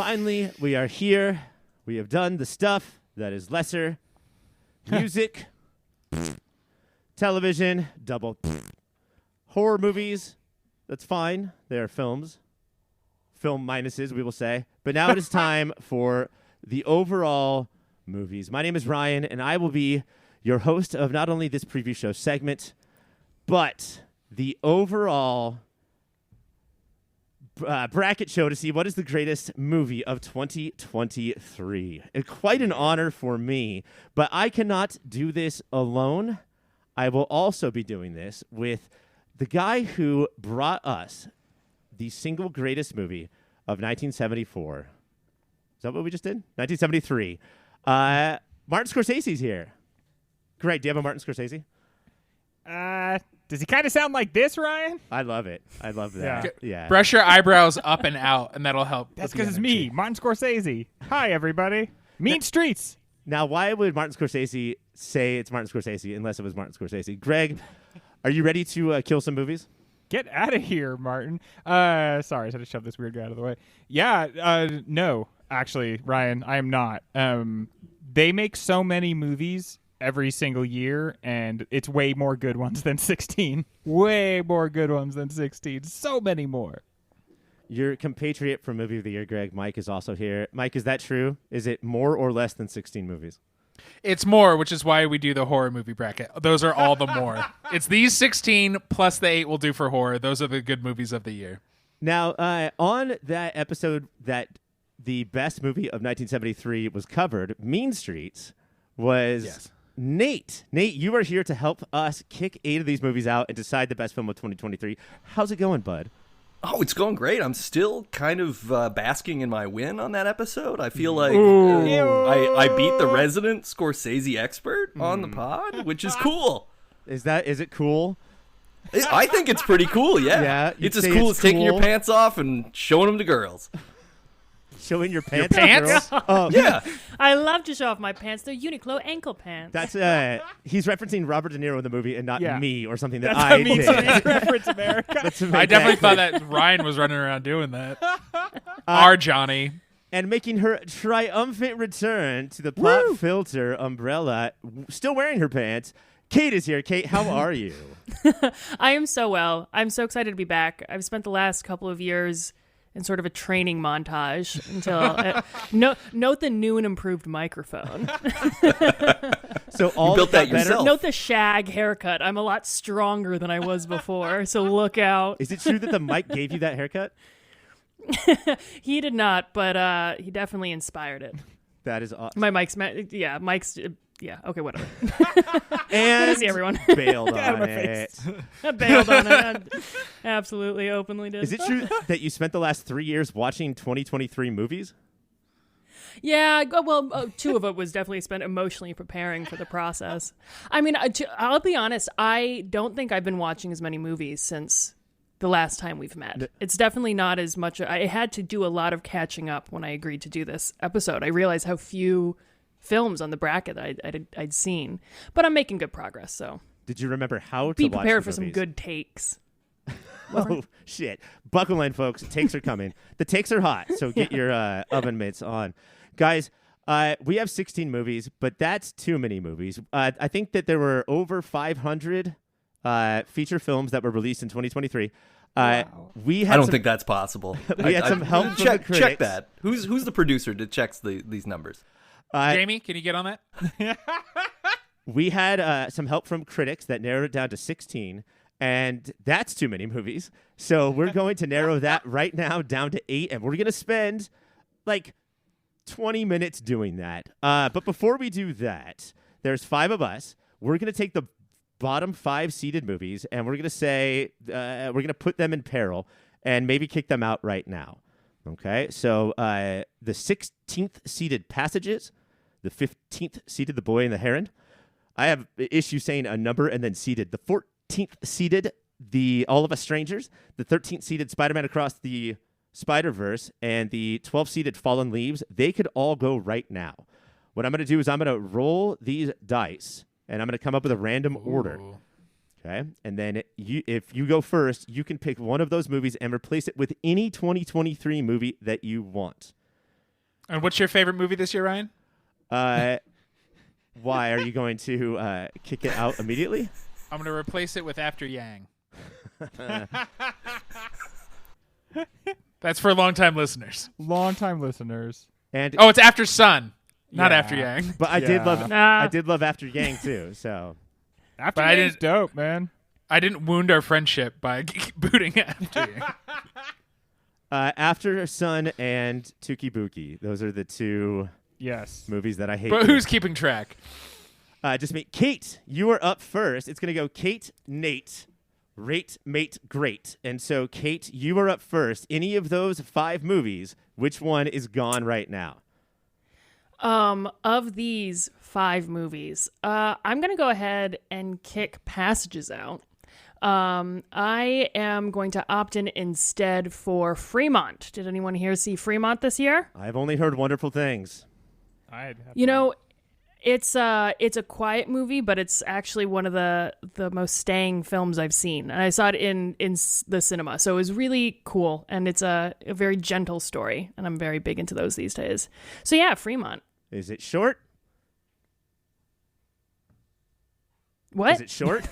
Finally, we are here. We have done the stuff that is lesser. Music, television, double. Horror movies, that's fine. They are films. Film minuses, we will say. But now it is time for the overall movies. My name is Ryan, and I will be your host of not only this preview show segment, but the overall bracket show to see what is the greatest movie of 2023. Quite an honor for me, but I cannot do this alone. I will also be doing this with the guy who brought us the single greatest movie of 1974. Is that what we just did? 1973. Martin Scorsese's here. Greg, do you have a Martin Scorsese? Does he kind of sound like this, Ryan? I love it. I love that. Yeah. Brush your eyebrows up and out, and that'll help. That's because it's me, Martin Scorsese. Hi, everybody. Mean Streets. Now, why would Martin Scorsese say it's Martin Scorsese unless it was Martin Scorsese? Greg, are you ready to kill some movies? Get out of here, Martin. Sorry, I had to shove this weird guy out of the way. Yeah, no, actually, Ryan, I am not. They make so many movies every single year, and it's way more good ones than 16. Way more good ones than 16. So many more. Your compatriot for Movie of the Year, Greg, Mike, is also here. Mike, is that true? Is it more or less than 16 movies? It's more, which is why we do the horror movie bracket. Those are all the more. It's these 16 plus the 8 we'll do for horror. Those are the good movies of the year. Now, on that episode that the best movie of 1973 was covered, Mean Streets, was... Yes. Nate, you are here to help us kick 8 of these movies out and decide the best film of 2023. How's it going, bud? Oh, it's going great. I'm still kind of basking in my win on that episode. I feel like I beat the resident Scorsese expert on the pod, which is cool. Is it cool? I think it's pretty cool, yeah. Yeah, it's as cool as taking your pants off and showing them to girls. Showing your pants? Oh, yeah. I love to show off my pants. They're Uniqlo ankle pants. That's he's referencing Robert De Niro in the movie and not me or something that That's I what means did. reference America. I definitely thought that Ryan was running around doing that. Our Johnny. And making her triumphant return to the pop filter umbrella, still wearing her pants. Kate is here. Kate, how are you? I am so well. I'm so excited to be back. I've spent the last couple of years in sort of a training montage until note the new and improved microphone. So all you built that yourself. Note the shag haircut. I'm a lot stronger than I was before, so look out. Is it true that the mic gave you that haircut? He did not, but he definitely inspired it. That is awesome. Mike's okay, whatever. And Good to see everyone. Bailed on it. I bailed on it. I absolutely openly did. Is it true that you spent the last 3 years watching 2023 movies? Yeah, well, 2 of it was definitely spent emotionally preparing for the process. I mean, I'll be honest, I don't think I've been watching as many movies since the last time we've met. It's definitely not as much. I had to do a lot of catching up when I agreed to do this episode. I realized how few films on the bracket that I'd seen, but I'm making good progress. So, did you remember how to be watch prepared the for some movies? good takes? Oh shit! Buckle in, folks. Takes are coming. The takes are hot, so get your oven mitts on, guys. We have 16 movies, but that's too many movies. I think that there were over 500 feature films that were released in 2023. Wow. We had I don't think that's possible. We had some help from the critics. Check that. Who's the producer that checks these numbers? Jamie, can you get on that? We had some help from critics that narrowed it down to 16, and that's too many movies. So we're going to narrow that right now down to 8, and we're going to spend like 20 minutes doing that. But before we do that, there's 5 of us. We're going to take the bottom 5 seeded movies, and we're going to say we're going to put them in peril and maybe kick them out right now. Okay, so the 16th seeded Passages, the 15th seeded The Boy and the Heron. I have issue saying a number and then seeded. The 14th seeded the All of Us Strangers, the 13th seeded Spider-Man Across the Spider-Verse, and the 12th seeded Fallen Leaves. They could all go right now. What I'm going to do is I'm going to roll these dice, and I'm going to come up with a random order. Okay, and then if you go first, you can pick one of those movies and replace it with any 2023 movie that you want. And what's your favorite movie this year, Ryan? Why are you going to kick it out immediately? I'm going to replace it with After Yang. That's for longtime listeners. Longtime listeners. And Oh, it's After Sun, not Yeah. After Yang. but I did love Nah. I did love After Yang too. So After But I Yang's didn't- dope, man. I didn't wound our friendship by booting After Yang. After Sun and Tuki Buki, those are the two Yes. movies that I hate. But who's keeping track? Just me. Kate, you are up first. It's gonna go Kate, Nate, rate, mate, great. And so Kate, you are up first. Any of those 5 movies, which one is gone right now? Of these 5 movies, I'm gonna go ahead and kick Passages out. I am going to opt in instead for Fremont. Did anyone here see Fremont this year? I've only heard wonderful things. You know, it's a quiet movie, but it's actually one of the most staying films I've seen. And I saw it in the cinema, so it was really cool. And it's a very gentle story, and I'm very big into those these days. So yeah, Fremont. Is it short? What? Is it short?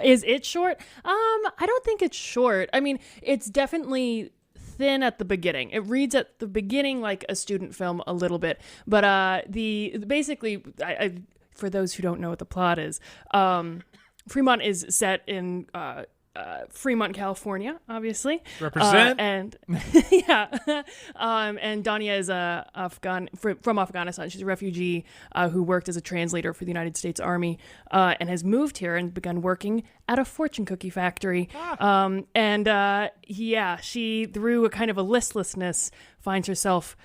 Is it short? I don't think it's short. I mean, it's definitely thin at the beginning. It reads at the beginning like a student film a little bit, but basically, for those who don't know what the plot is, Fremont is set in Fremont, California, obviously. Represent. And yeah, and Dania is from Afghanistan. She's a refugee who worked as a translator for the United States Army and has moved here and begun working at a fortune cookie factory. She, through a kind of a listlessness, finds herself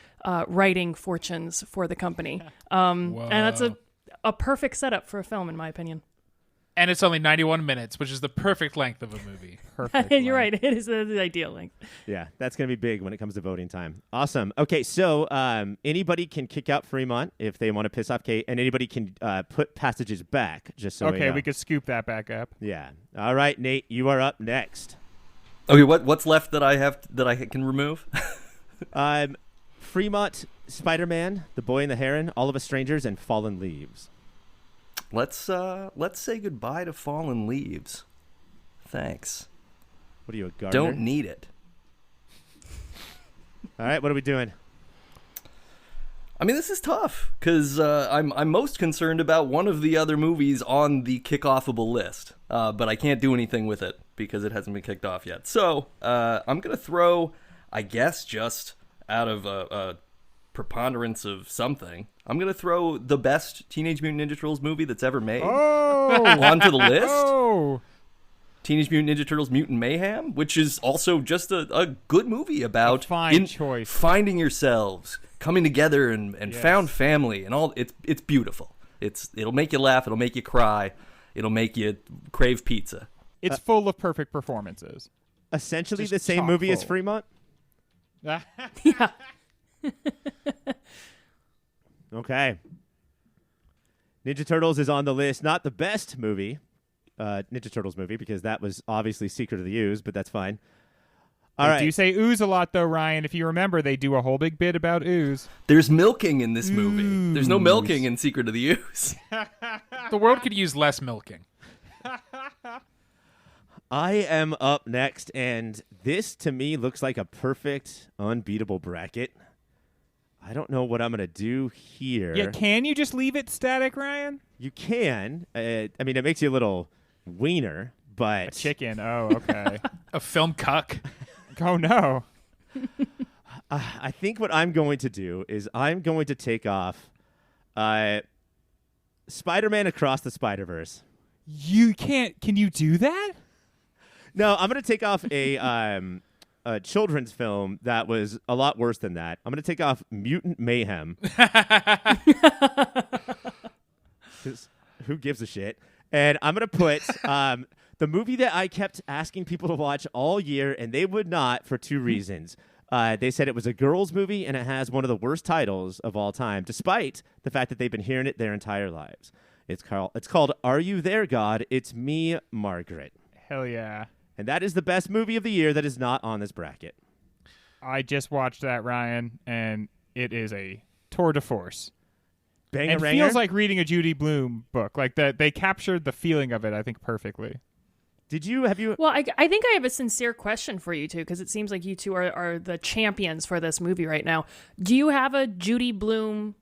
writing fortunes for the company. And that's a perfect setup for a film, in my opinion. And it's only 91 minutes, which is the perfect length of a movie. Perfect. You're right. It is the ideal length. Yeah, that's going to be big when it comes to voting time. Awesome. Okay, so anybody can kick out Fremont if they want to piss off Kate, and anybody can put Passages back, just so Okay, know. we could scoop that back up. Yeah. All right, Nate, you are up next. Okay, what's left that I can remove? Fremont, Spider-Man, The Boy and the Heron, All of Us Strangers, and Fallen Leaves. Let's say goodbye to Fallen Leaves. Thanks. What are you, a gardener? Don't need it. All right, what are we doing? I mean, this is tough because I'm most concerned about one of the other movies on the kickoffable list, but I can't do anything with it because it hasn't been kicked off yet. So I'm gonna throw, I guess, just out of a preponderance of something, I'm gonna throw the best Teenage Mutant Ninja Turtles movie that's ever made onto the list. Oh, Teenage Mutant Ninja Turtles Mutant Mayhem, which is also just a good movie about fine choice. finding yourselves, coming together and Yes. found family and all. It's beautiful. It'll make you laugh, it'll make you cry, it'll make you crave pizza. it's full of perfect performances. Essentially Just the same movie as chock-full. Fremont? Yeah. Okay. Ninja Turtles is on the list. Not the best movie, Ninja Turtles movie, because that was obviously Secret of the Ooze, but that's fine. All They right. do say ooze a lot, though, Ryan. If you remember, they do a whole big bit about ooze. There's milking in this movie. There's no milking in Secret of the Ooze. The world could use less milking. I am up next, and this to me looks like a perfect, unbeatable bracket. I don't know what I'm going to do here. Yeah, can you just leave it static, Ryan? You can. I mean, it makes you a little wiener, but A chicken. Oh, okay. A film cuck. Oh, no. I think what I'm going to do is I'm going to take off Spider-Man Across the Spider-Verse. You can't. Can you do that? No, I'm going to take off a children's film that was a lot worse than that. I'm going to take off Mutant Mayhem. 'Cause who gives a shit? And I'm going to put the movie that I kept asking people to watch all year, and they would not for 2 reasons. They said it was a girls' movie, and it has one of the worst titles of all time, despite the fact that they've been hearing it their entire lives. It's called Are You There, God? It's Me, Margaret. Hell yeah. And that is the best movie of the year that is not on this bracket. I just watched that, Ryan, and it is a tour de force. Bang And a it ranger? feels like reading a Judy Blume book. Like they captured the feeling of it, I think, perfectly. Have you? Well, I think I have a sincere question for you two, because it seems like you two are the champions for this movie right now. Do you have a Judy Blume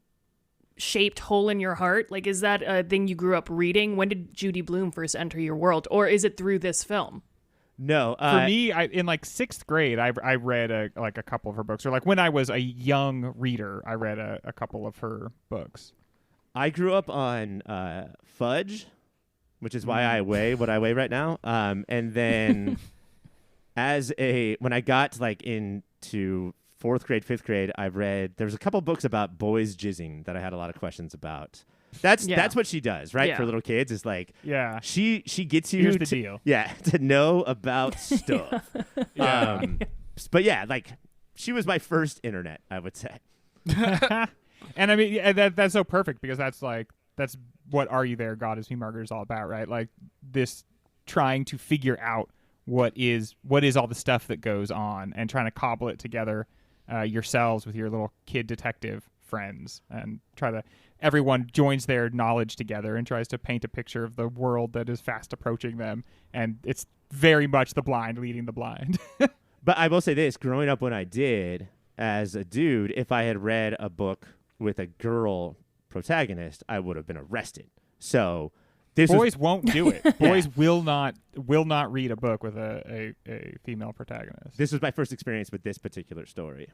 shaped hole in your heart? Like, is that a thing you grew up reading? When did Judy Blume first enter your world, or is it through this film? No. For me, in like 6th grade, I read a couple of her books. Or like when I was a young reader, I read a couple of her books. I grew up on fudge, which is why I weigh what I weigh right now. And then when I got like into 4th grade, 5th grade, there was a couple books about boys jizzing that I had a lot of questions about. That's what she does, right? Yeah. For little kids, is like, Yeah. she gets you Here's the deal. Yeah, to know about stuff. Yeah. But yeah, like she was my first internet, I would say. And I mean, that's so perfect, because that's what Are You There, God Is Me, Margaret is all about, right? Like this trying to figure out what is all the stuff that goes on, and trying to cobble it together yourselves with your little kid detective friends, and everyone joins their knowledge together and tries to paint a picture of the world that is fast approaching them. And it's very much the blind leading the blind. But I will say this, growing up when I did, as a dude, if I had read a book with a girl protagonist, I would have been arrested. So Boys won't do it. Boys will not read a book with a female protagonist. This was my first experience with this particular story.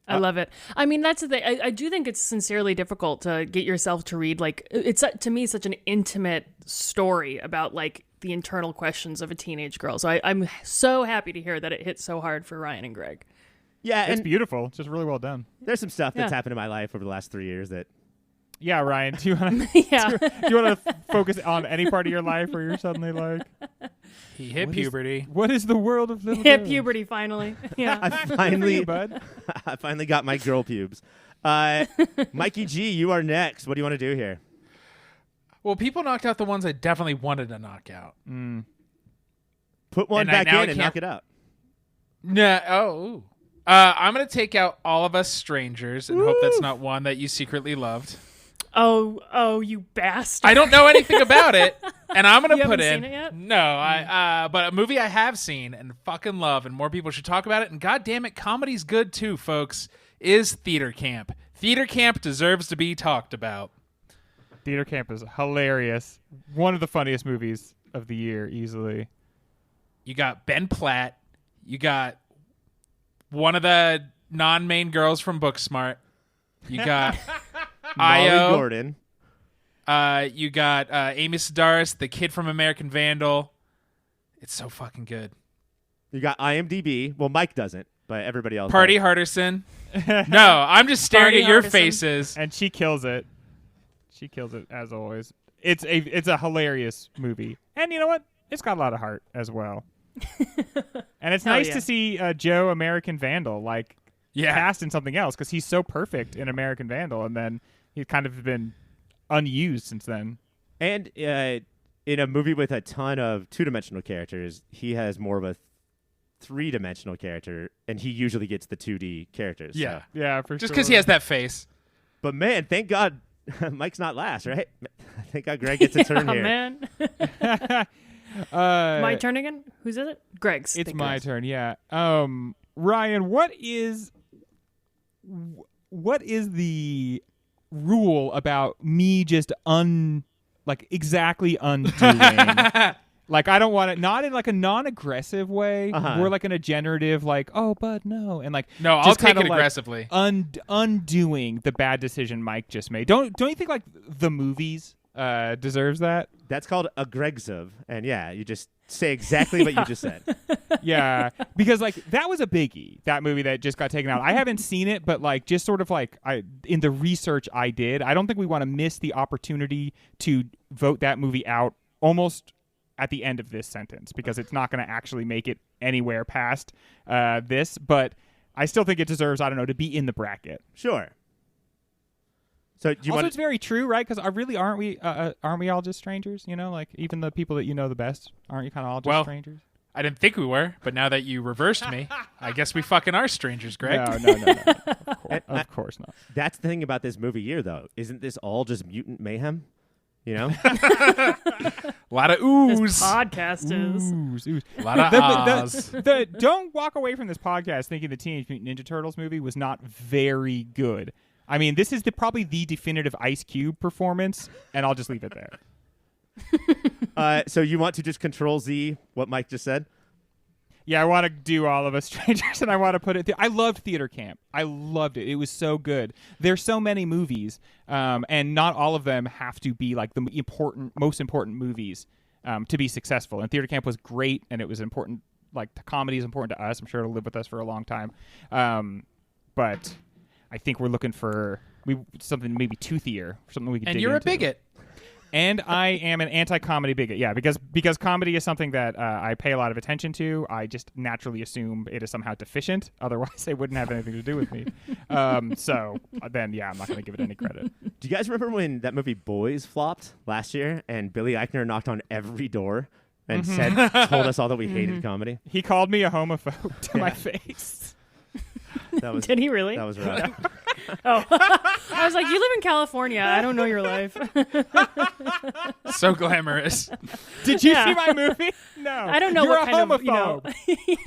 I love it. I mean, that's the thing. I do think it's sincerely difficult to get yourself to read. Like, it's to me such an intimate story about like the internal questions of a teenage girl. So I'm so happy to hear that it hit so hard for Ryan and Greg. Yeah, It's and beautiful. It's just really well done. there's some stuff that's Yeah. happened in my life over the last 3 years that Yeah, Ryan, do you want Yeah. to focus on any part of your life where you're suddenly like, He hit puberty. what is the world of little Hit girls? puberty finally. Yeah. I Good for finally you, bud. I finally got my girl pubes. Mikey G, you are next. What do you want to do here? Well, people knocked out the ones I definitely wanted to knock out. Put one And back now I in and can't- knock it out. No. Ooh. I'm going to take out All of Us Strangers and hope that's not one that you secretly loved. Oh, you bastard. I don't know anything about it, and I'm going You to put haven't in. seen it yet? No, but a movie I have seen and fucking love, and more people should talk about it. And God damn it, comedy's good too, folks. Is Theater Camp. Theater Camp deserves to be talked about. Theater Camp is hilarious. One of the funniest movies of the year, easily. You got Ben Platt. You got one of the non-main girls from Booksmart. You got Molly Io. Gordon. You got Amy Sedaris, the kid from American Vandal. It's so fucking good. You got IMDb. Well, Mike doesn't, but everybody else Party does. Hardison. No, I'm just staring Party at your Hardison. faces. And she kills it. She kills it, as always. It's a hilarious movie. And you know what? It's got a lot of heart as well. And it's Hell nice yeah. to see Joe American Vandal Yeah. cast in something else, because he's so perfect in American Vandal, and then he's kind of been unused since then. And in a movie with a ton of two-dimensional characters, he has more of a three-dimensional character, and he usually gets the 2D characters. Yeah. So. Yeah, for Just sure. because he has that face. But man, thank God Mike's not last, right? Thank God Greg gets a turn Oh, here. man. Uh, My turn again? Who's is it? Greg's. It's Think my Greg's. turn. Yeah. Ryan, what is the rule about me just exactly undoing? Like, I don't want it, not in like a non-aggressive way, more like in a generative, like, oh, but no, and like, No, I'll just take kinda it like aggressively. undoing the bad decision Mike just made. Don't you think like the movies deserves that? That's called aggressive, and yeah, you just say exactly what you just said. Yeah, because like that was a biggie, that movie that just got taken out. I haven't seen it, but like just sort of like in the research I did, I don't think we want to miss the opportunity to vote that movie out almost at the end of this sentence, because it's not going to actually make it anywhere past this. But I still think it deserves, I don't know, to be in the bracket. Sure. So do you Also, want it's very true, right? Because aren't we all just strangers? You know, like even the people that you know the best, aren't you kind of all just Well, strangers? I didn't think we were, but now that you reversed me, I guess we fucking are strangers, Greg. No. Of course not. That's the thing about this movie year, though. Isn't this all just mutant mayhem? You know? A lot of ooze. This podcast is. Ooh. A lot of ahs. Don't walk away from this podcast thinking the Teenage Mutant Ninja Turtles movie was not very good. I mean, this is probably the definitive Ice Cube performance, and I'll just leave it there. So you want to just Control Z what Mike just said? Yeah, I want to do All of Us Strangers, and I want to put it. I loved Theater Camp. I loved it. It was so good. There's so many movies, and not all of them have to be like the most important movies to be successful. And Theater Camp was great, and it was important. Like the comedy is important to us. I'm sure it'll live with us for a long time. But I think we're looking for something maybe toothier, something we can. And dig you're into. a bigot. And I am an anti-comedy bigot. Yeah, because comedy is something that I pay a lot of attention to. I just naturally assume it is somehow deficient. Otherwise, it wouldn't have anything to do with me. So then, yeah, I'm not going to give it any credit. Do you guys remember when that movie Boys flopped last year and Billy Eichner knocked on every door and told us all that we hated comedy? He called me a homophobe to my face. That was, Did he really? That was rough. Oh, I was like, you live in California. I don't know your life. So glamorous. Did you Yeah. see my movie? No. I don't know You're what a kind homophobe. of,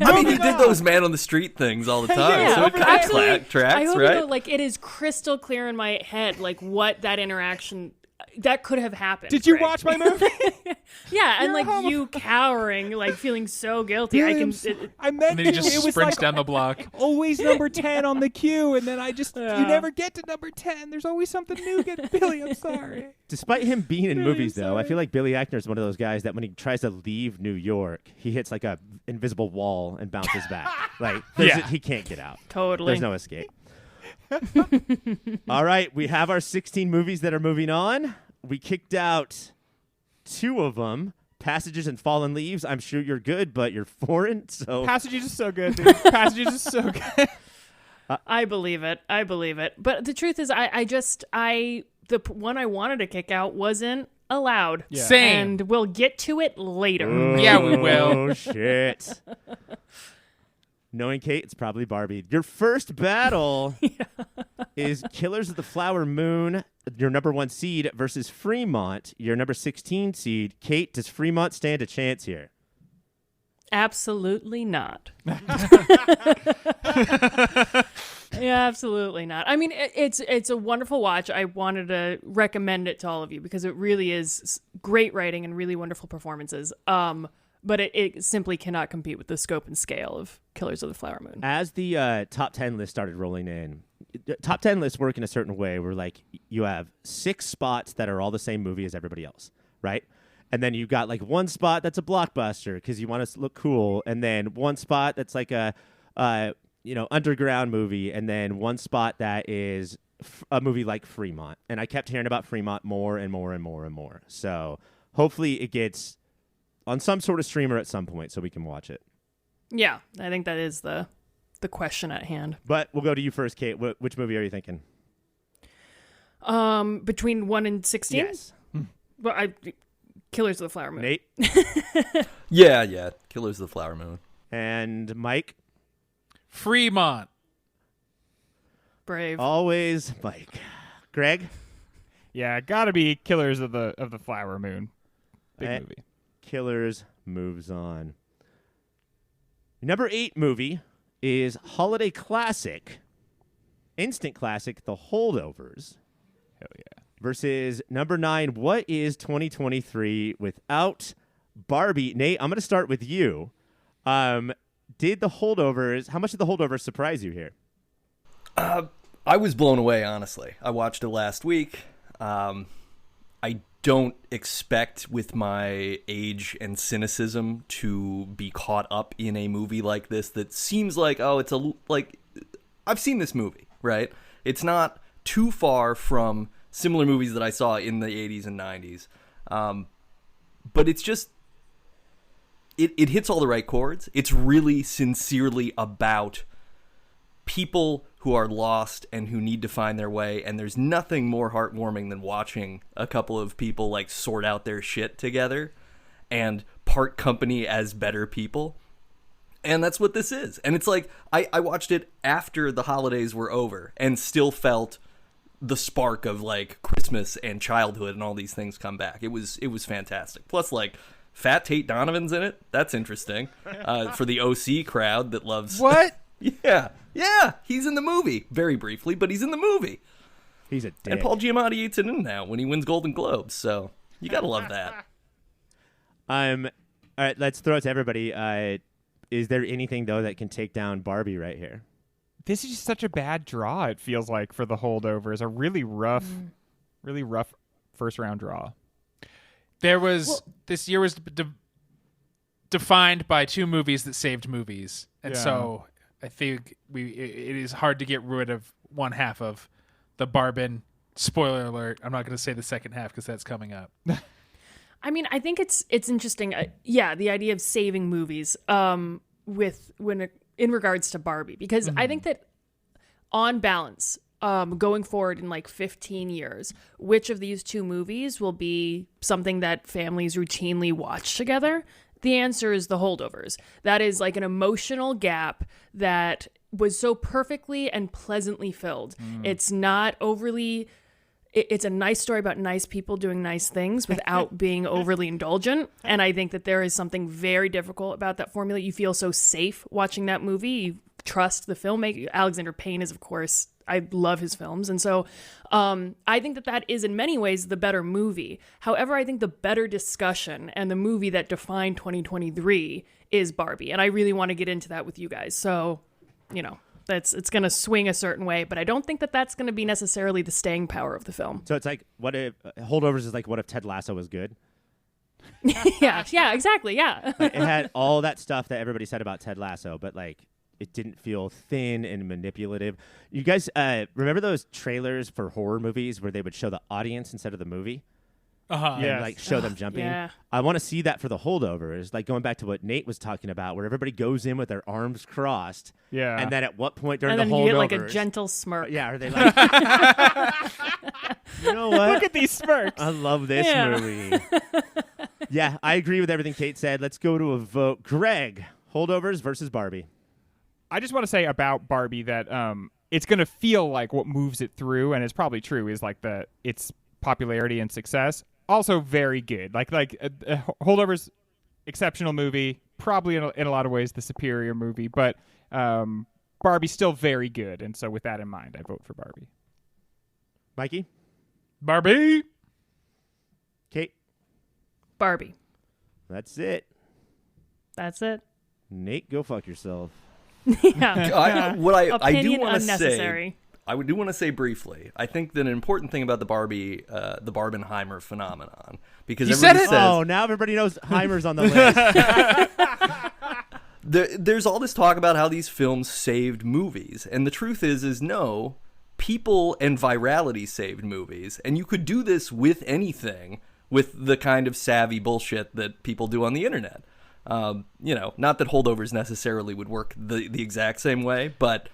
I mean, you did those man on the street things all the time, so it kind of absolutely. tracks, I hope right? you know, like it is crystal clear in my head, like what that interaction that could have happened. Did you Greg. watch my movie? Yeah, and You're a like you cowering, like feeling so guilty. Yeah, I can. I meant And then he to. just It was sprints like down the block. always number 10 on the queue, and then you Yeah. never get to number 10. There's always something new. Billy, I'm sorry. Despite him being in Really movies, though, I sorry. feel like Billy Eichner is one of those guys that when he tries to leave New York, he hits like a invisible wall and bounces back. Like he can't get out. Totally. There's no escape. All right, we have our 16 movies that are moving on. We kicked out 2 of them. Passages and Fallen Leaves. I'm sure you're good, but you're foreign, so Passages is so good, dude. Passages is so good. I believe it. But the truth is, the one I wanted to kick out wasn't allowed. Yeah. Same. And we'll get to it later. Yeah, we will. Oh shit. Knowing Kate, it's probably Barbie. Your first battle is Killers of the Flower Moon, your number 1 seed, versus Fremont, your number 16 seed. Kate, does Fremont stand a chance here? Absolutely not. Yeah, absolutely not. I mean, it's a wonderful watch. I wanted to recommend it to all of you because it really is great writing and really wonderful performances. But it simply cannot compete with the scope and scale of Killers of the Flower Moon. As the top 10 list started rolling in, top 10 lists work in a certain way where, like, you have 6 spots that are all the same movie as everybody else, right? And then you got, like, 1 spot that's a blockbuster because you want to look cool, and then 1 spot that's like a underground movie, and then 1 spot that is a movie like Fremont. And I kept hearing about Fremont more and more and more and more. So hopefully it gets on some sort of streamer at some point so we can watch it. Yeah, I think that is the question at hand. But we'll go to you first, Kate. Which movie are you thinking? Between 1 and 16? Yes. Well, Killers of the Flower Moon. Nate Yeah. Killers of the Flower Moon. and Mike. Fremont. Brave. Always Mike. Greg. Yeah, gotta be Killers of the Flower Moon. Big Eh. movie. Killers moves on. Number 8 movie is holiday classic, instant classic, The Holdovers, Hell yeah. versus number 9, what is 2023 without Barbie? Nate, I'm going to start with you. Did The Holdovers, how much did The Holdovers surprise you here? I was blown away, honestly. I watched it last week. I don't expect, with my age and cynicism, to be caught up in a movie like this that seems like, I've seen this movie, right? It's not too far from similar movies that I saw in the 80s and 90s. But it's just, it hits all the right chords. It's really sincerely about people who are lost and who need to find their way, and there's nothing more heartwarming than watching a couple of people like sort out their shit together and part company as better people. And that's what this is. And it's like, I watched it after the holidays were over and still felt the spark of like Christmas and childhood and all these things come back. It was fantastic. Plus, like, Fat Tate Donovan's in it. That's interesting for the OC crowd that loves... What? Yeah. He's in the movie. Very briefly, but he's in the movie. He's a dick. And Paul Giamatti eats it in now when he wins Golden Globes. So you got to love that. All right, let's throw it to everybody. Is there anything, though, that can take down Barbie right here? This is just such a bad draw, it feels like, for the holdovers. A really rough first round draw. This year was defined by two movies that saved movies. And so I think it is hard to get rid of one half of the Barbin. Spoiler alert. I'm not going to say the second half because that's coming up. I mean, I think it's interesting. The idea of saving movies in regards to Barbie, because I think that on balance, going forward in like 15 years, which of these two movies will be something that families routinely watch together? The answer is The Holdovers. That is like an emotional gap that was so perfectly and pleasantly filled. It's not overly... It's a nice story about nice people doing nice things without being overly indulgent. And I think that there is something very difficult about that formula. You feel so safe watching that movie. You trust the filmmaker. Alexander Payne is, of course, I love his films. And so I think that is in many ways the better movie. However, I think the better discussion and the movie that defined 2023 is Barbie. And I really want to get into that with you guys. So, it's going to swing a certain way, but I don't think that that's going to be necessarily the staying power of the film. So it's like, what if Holdovers is like, what if Ted Lasso was good? yeah, exactly, yeah. Like, it had all that stuff that everybody said about Ted Lasso, but like it didn't feel thin and manipulative. You guys remember those trailers for horror movies where they would show the audience instead of the movie? Uh-huh. And like show them jumping. Yeah. I want to see that for The Holdovers, like going back to what Nate was talking about, where everybody goes in with their arms crossed. Yeah. And then at what point during and the then Holdovers, you get like a gentle smirk. yeah, are they like, you know what? Look at these smirks. I love this movie. Yeah, I agree with everything Kate said. Let's go to a vote. Greg, Holdovers versus Barbie. I just want to say about Barbie that it's going to feel like what moves it through, and it's probably true, is like its popularity and success. Also very good. Like Holdovers, exceptional movie, probably in a lot of ways the superior movie, but Barbie's still very good. And so with that in mind, I vote for Barbie. Mikey? Barbie. Kate? Barbie. That's it. That's it. Nate, go fuck yourself. Yeah. I do Opinion want to say, unnecessary. I do want to say briefly, I think that an important thing about the Barbenheimer phenomenon, because You everybody said it. says, Oh, now everybody knows Heimer's on the list. there's all this talk about how these films saved movies, and the truth is no, people and virality saved movies, and you could do this with anything, with the kind of savvy bullshit that people do on the internet. Not that Holdovers necessarily would work the exact same way, but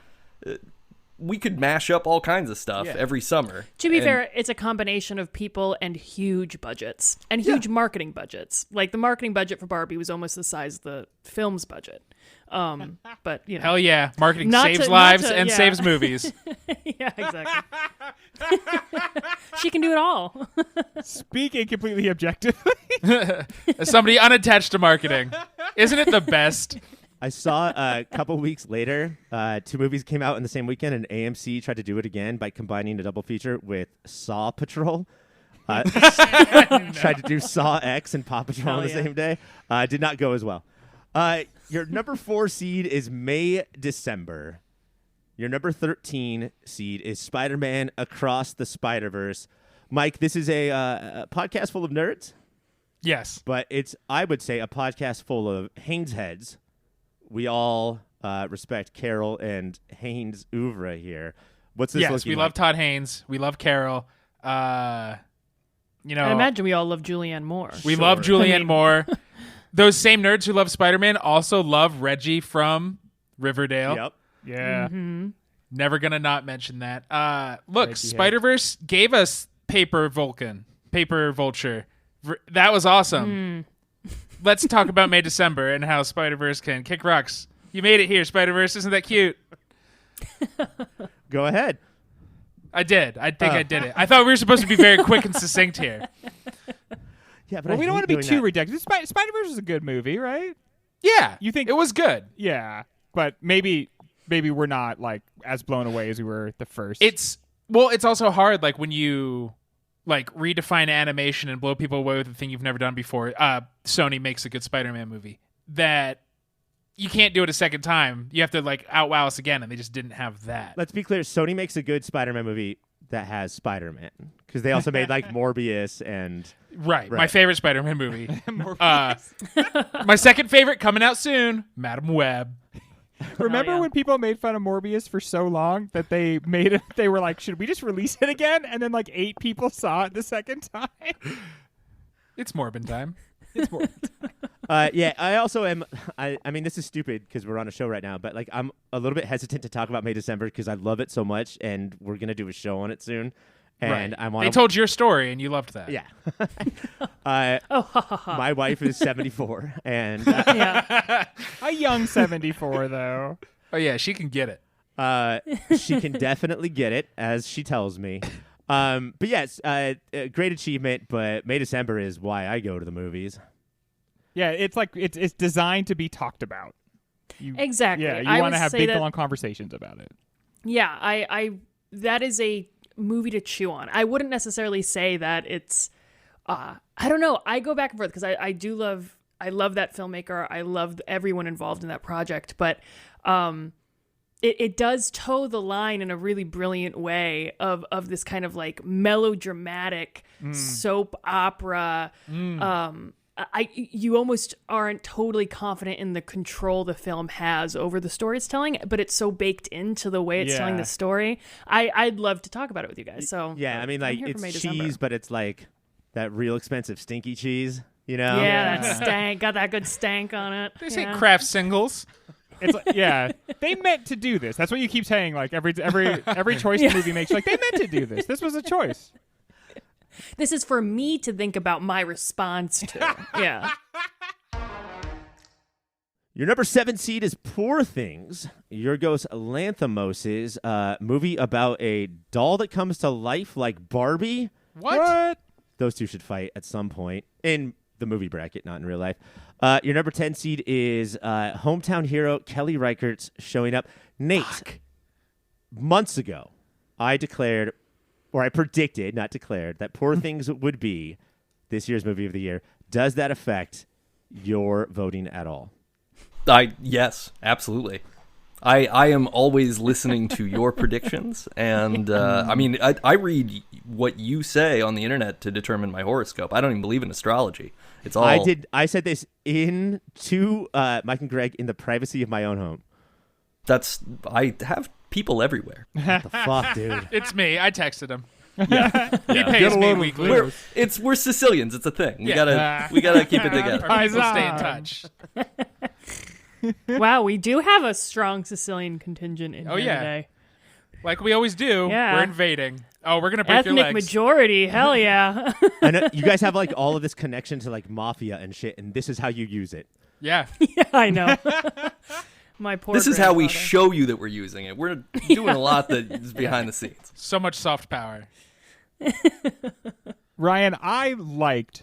we could mash up all kinds of stuff every summer. To be fair, it's a combination of people and huge budgets and huge marketing budgets. Like the marketing budget for Barbie was almost the size of the film's budget. But Hell yeah. Marketing Not saves to- lives not to- and yeah. saves movies. yeah, exactly. She can do it all. Speaking completely objectively. As somebody unattached to marketing. Isn't it the best? I saw a couple weeks later, two movies came out in the same weekend, and AMC tried to do it again by combining a double feature with Saw Patrol. Tried to do Saw X and Paw Patrol on the same day. Did not go as well. Your number 4 seed is May December. Your number 13 seed is Spider-Man Across the Spider-Verse. Mike, this is a podcast full of nerds, Yes. but it's, I would say, a podcast full of Haynes heads. We all respect Carol and Haynes' oeuvre here. What's this Yes, looking we like? love Todd Haynes. We love Carol. I imagine we all love Julianne Moore. We love Julianne I mean- Moore. Those same nerds who love Spider-Man also love Reggie from Riverdale. Yep. Yeah. Never gonna not mention that. Look, Reggie Spider-Verse gave us Paper Vulture. That was awesome. Let's talk about May December and how Spider-Verse can kick rocks You made it here, Spider-Verse. Isn't that cute? Go ahead. I did. I think I did it. I thought we were supposed to be very quick and succinct here. Yeah, but Well, we don't want to be doing too that. ridiculous. Spider-Verse is a good movie, right? Yeah. You think it was good? Yeah, but maybe we're not like as blown away as we were the first. It's also hard, like when you like redefine animation and blow people away with a thing you've never done before. Sony makes a good Spider-Man movie that you can't do it a second time. You have to like outwow us again, and they just didn't have that. Let's be clear. Sony makes a good Spider-Man movie that has Spider-Man because they also made like Morbius and Right. My Right. favorite Spider-Man movie. My second favorite coming out soon, Madam Web. Remember yeah. when people made fun of Morbius for so long that they made it? They were like, "Should we just release it again?" And then like 8 people saw it the second time. It's Morbin time. It's more. yeah. I also am. I mean, this is stupid because we're on a show right now, but like I'm a little bit hesitant to talk about May December because I love it so much, and we're gonna do a show on it soon. And I want. They told your story, and you loved that. Yeah. Oh, ha ha ha. My wife is 74, and Yeah. A young 74 though. Oh yeah, she can get it. she can definitely get it, as she tells me. But yes, great achievement. But May December is why I go to the movies. Yeah, it's like it's designed to be talked about. You, Exactly. Yeah, you I want to would have say big that- long conversations about it. Yeah, I that is a movie to chew on. I wouldn't necessarily say that it's I don't know. I go back and forth because I love that filmmaker. I love everyone involved in that project, but it does toe the line in a really brilliant way of this kind of like melodramatic soap opera. You almost aren't totally confident in the control the film has over the story it's telling, but it's so baked into the way it's telling Yeah. the story. I'd love to talk about it with you guys. So Yeah, I mean, like I'm here for May, it's December. cheese, but it's like that real expensive stinky cheese. You know? Yeah, that stank. Got that good stank on it. They say Yeah. craft singles. It's like, yeah, they meant to do this. That's what you keep saying. Like every choice the movie makes, like they meant to do this. This was a choice. This is for me to think about my response to. Yeah. Your number 7 seed is Poor Things, Yorgos Lanthimos' movie about a doll that comes to life like Barbie. What? Those two should fight at some point in the movie bracket, not in real life. Your number 10 seed is hometown hero Kelly Reichardt's showing up. Nate, months ago, I declared, or I predicted, not declared, that Poor Things would be this year's movie of the year. Does that affect your voting at all? Yes, absolutely. I am always listening to your predictions, and I mean, I read what you say on the internet to determine my horoscope. I don't even believe in astrology. It's all I said this to Mike and Greg in the privacy of my own home. I have people everywhere. What the fuck, dude? It's me. I texted him. Yeah. He pays me weekly. We're Sicilians. It's a thing. We Yeah. gotta keep it together. Our people stay in Paisan. touch. Wow, we do have a strong Sicilian contingent in Oh, here yeah. today. Like we always do. Yeah. We're invading. Oh, we're gonna break your Ethnic legs. majority. Hell yeah. I know you guys have like all of this connection to like mafia and shit, and this is how you use it. Yeah. Yeah, I know. My poor This is how we grandfather. show you that we're using it. We're doing a lot that is behind the scenes. So much soft power. Ryan, I liked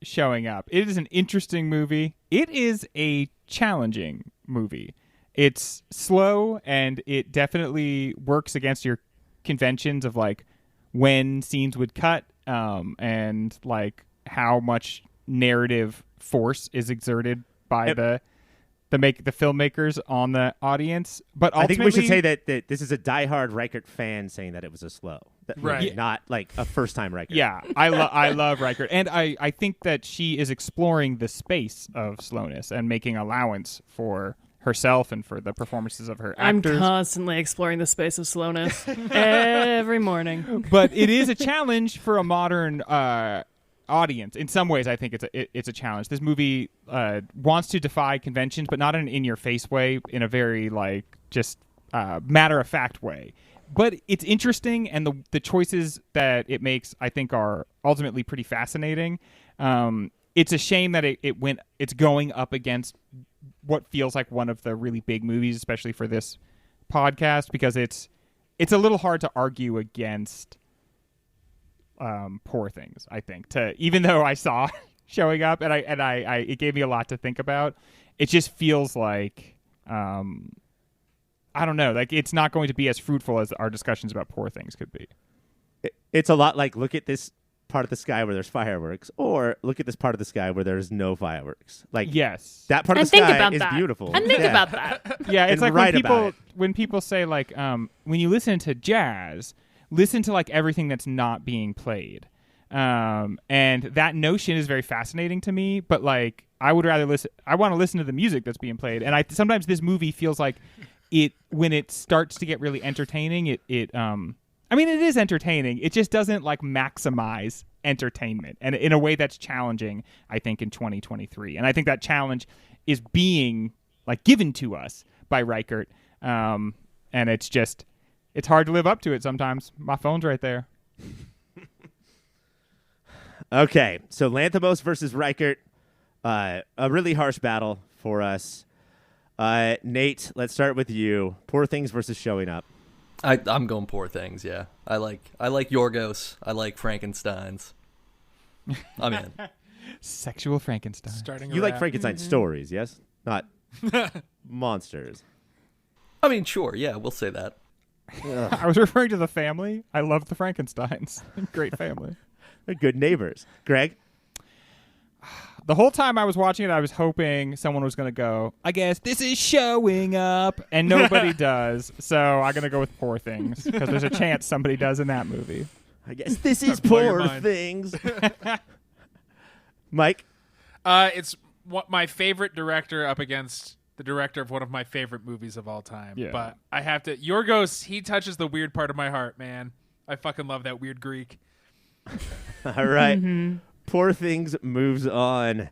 Showing Up. It is an interesting movie. It is a challenging movie. It's slow, and it definitely works against your conventions of like when scenes would cut, and like how much narrative force is exerted by the filmmakers on the audience. But I think we should ultimately- say that this is a diehard Reichert fan saying that it was a slow, Right. Not like a first time Reichert. Yeah, I love Reichert, and I think that she is exploring the space of slowness and making allowance for herself and for the performances of her I'm actors. constantly exploring the space of slowness every morning. But it is a challenge for a modern audience. In some ways, I think it's a challenge. This movie wants to defy conventions, but not in an in-your-face way, in a very like just matter-of-fact way. But it's interesting, and the choices that it makes, I think, are ultimately pretty fascinating. It's a shame that it's going up against what feels like one of the really big movies, especially for this podcast, because it's a little hard to argue against Poor Things, I think. Even though I saw showing up and I it gave me a lot to think about, it just feels like I don't know, like it's not going to be as fruitful as our discussions about Poor Things could be. It's a lot like, look at this part of the sky where there's fireworks, or look at this part of the sky where there's no fireworks. Like, yes, that part of And the think sky about is that. beautiful. And think Yeah. about that. Yeah, it's And like write about it. when people say like when you listen to jazz, listen to like everything that's not being played. And that notion is very fascinating to me, but like I want to listen to the music that's being played. And sometimes this movie feels like when it starts to get really entertaining, I mean, it is entertaining. It just doesn't like maximize entertainment, and in a way that's challenging, I think, in 2023. And I think that challenge is being like given to us by Reichert. And it's hard to live up to it sometimes. My phone's right there. Okay, so Lanthimos versus Reichert, a really harsh battle for us. Nate, let's start with you. Poor Things versus Showing Up. I'm going Poor Things. Yeah, I like Yorgos. I like Frankenstein's. I'm in. Sexual Frankenstein. Starting a You like rap. Frankenstein stories, yes? Not monsters. I mean, sure. Yeah, we'll say that. I was referring to the family. I love the Frankensteins. Great family. They're good neighbors. Greg? The whole time I was watching it, I was hoping someone was going to go, I guess this is Showing Up, and nobody does. So I'm going to go with Poor Things, because there's a chance somebody does in that movie. I guess this is Blow your Poor mind. Things. Mike? It's my favorite director up against the director of one of my favorite movies of all time. Yeah. But I have to... Yorgos, he touches the weird part of my heart, man. I fucking love that weird Greek. All right. Poor Things moves on.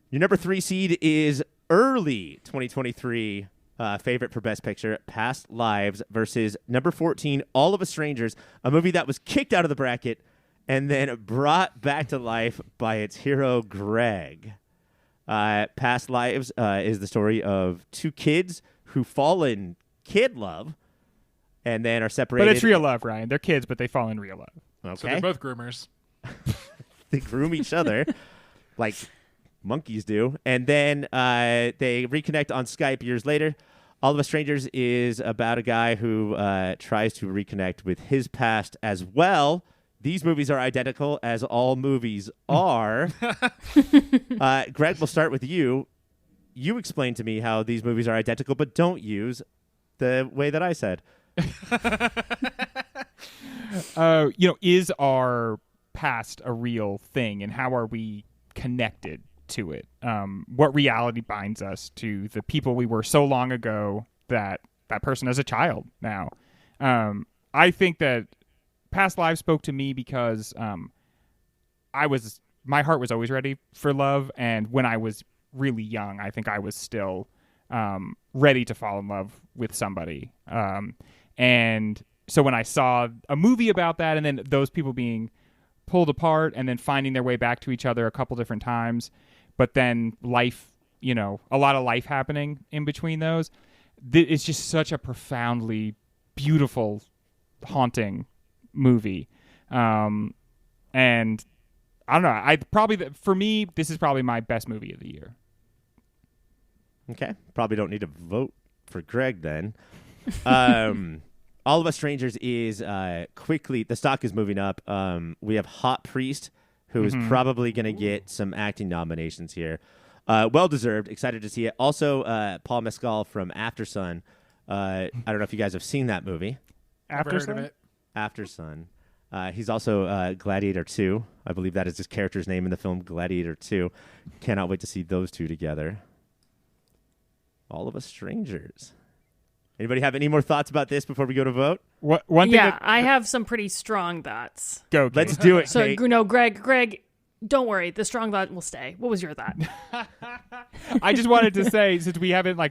Your number 3 seed is early 2023 favorite for Best Picture, Past Lives, versus number 14, All of Us Strangers, a movie that was kicked out of the bracket and then brought back to life by its hero, Greg. Past Lives is the story of 2 kids who fall in kid love and then are separated. But it's real love, Ryan. They're kids, but they fall in real love. Okay. So they're both groomers. They groom each other like monkeys do. And then they reconnect on Skype years later. All of Us Strangers is about a guy who tries to reconnect with his past as well. These movies are identical, as all movies are. Greg, we'll start with you. You explain to me how these movies are identical, but don't use the way that I said. Is our past a real thing, and how are we connected to it? What reality binds us to the people we were so long ago that person as a child now? I think that Past Lives spoke to me because my heart was always ready for love, and when I was really young, I think I was still ready to fall in love with somebody. And so when I saw a movie about that, and then those people being pulled apart and then finding their way back to each other a couple different times, but then life, a lot of life happening in between those, it's just such a profoundly beautiful, haunting movie. And I don't know, for me, this is probably my best movie of the year. Okay. Probably don't need to vote for Greg then. All of Us Strangers is quickly, the stock is moving up. We have Hot Priest, who is probably going to get some acting nominations here. Well-deserved. Excited to see it. Also, Paul Mescal from After Sun. I don't know if you guys have seen that movie. Never heard of it. After Sun. He's also Gladiator 2. I believe that is his character's name in the film Gladiator 2. Cannot wait to see those two together. All of Us Strangers. Anybody have any more thoughts about this before we go to vote? One thing Yeah, I have some pretty strong thoughts. go. Kate. Let's do it, So, Kate. Greg, don't worry. The strong thought will stay. What was your thought? I just wanted to say, since we haven't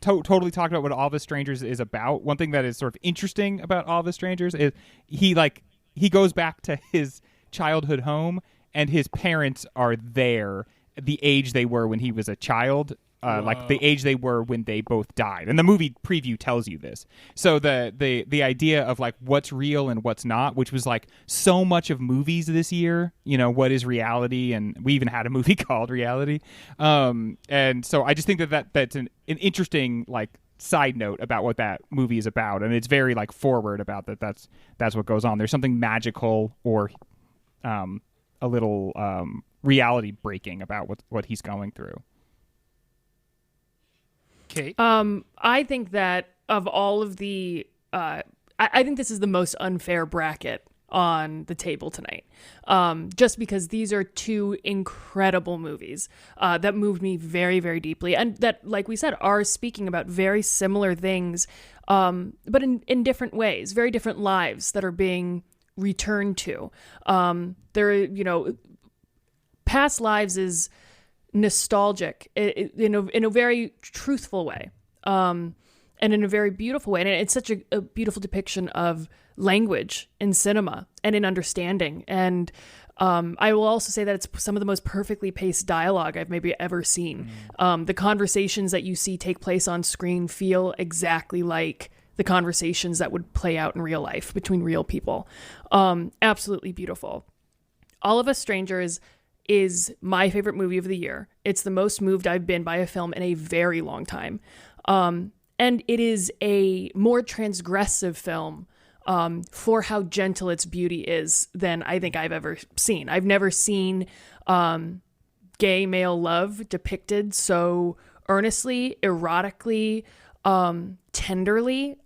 totally talked about what All of Us Strangers is about, one thing that is sort of interesting about All of Us Strangers is he goes back to his childhood home, and his parents are there, the age they were when he was a child, like the age they were when they both died. And the movie preview tells you this. So the idea of like what's real and what's not, which was like so much of movies this year, what is reality? And we even had a movie called Reality. And so I just think that's an interesting like side note about what that movie is about. And it's very like forward about that. That's what goes on. There's something magical or a little reality breaking about what he's going through. Kate? I think that of all of the, I think this is the most unfair bracket on the table tonight. Just because these are two incredible movies that moved me very, very deeply, and that, like we said, are speaking about very similar things, but in different ways, very different lives that are being returned to. Past Lives is nostalgic in a very truthful way, and in a very beautiful way. And it's such a beautiful depiction of language in cinema and in understanding. And I will also say that it's some of the most perfectly paced dialogue I've maybe ever seen. The conversations that you see take place on screen feel exactly like the conversations that would play out in real life between real people. Absolutely beautiful. All of Us Strangers is my favorite movie of the year. It's the most moved I've been by a film in a very long time. And it is a more transgressive film for how gentle its beauty is than I think I've ever seen. I've never seen gay male love depicted so earnestly, erotically, tenderly,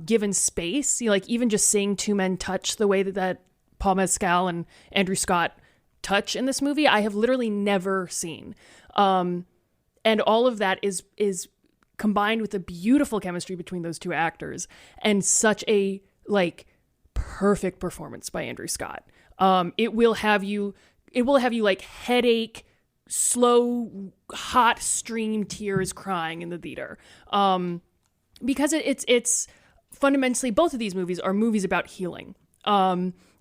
given space. Like even just seeing two men touch the way that Paul Mescal and Andrew Scott touch in this movie, I have literally never seen. And all of that is combined with the beautiful chemistry between those two actors and such a like perfect performance by Andrew Scott. It will have you like headache, slow, hot stream tears crying in the theater. Because it's fundamentally, both of these movies are movies about healing.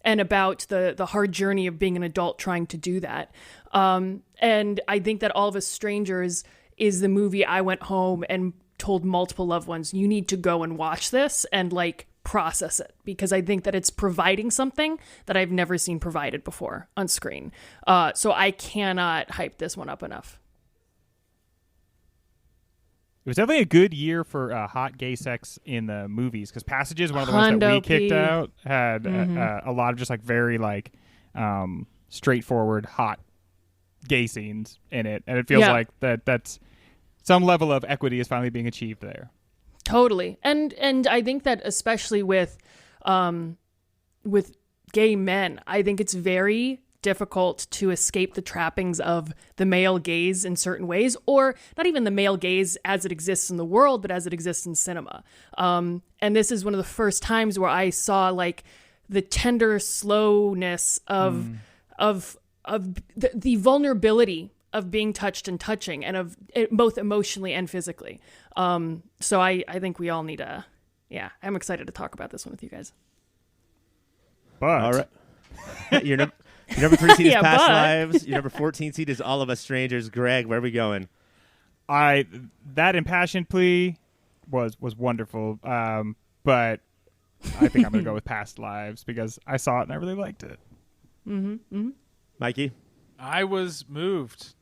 And about the hard journey of being an adult trying to do that. And I think that All of Us Strangers is the movie I went home and told multiple loved ones, you need to go and watch this and like process it, because I think that it's providing something that I've never seen provided before on screen. So I cannot hype this one up enough. It was definitely a good year for hot gay sex in the movies, because Passages, one of the ones that we kicked out, had a lot of just like very like straightforward hot gay scenes in it, and it feels like that's some level of equity is finally being achieved there. Totally, and I think that especially with gay men, I think it's very difficult to escape the trappings of the male gaze in certain ways, or not even the male gaze as it exists in the world, but as it exists in cinema. And this is one of the first times where I saw like the tender slowness of the vulnerability of being touched and touching, and of it, both emotionally and physically. So I think we all need to, I'm excited to talk about this one with you guys. But all right. Your number 3 seed is Past Lives. Your number 14 seed is All of Us Strangers. Greg, where are we going? That impassioned plea was wonderful, but I think I'm going to go with Past Lives because I saw it and I really liked it. Mikey? I was moved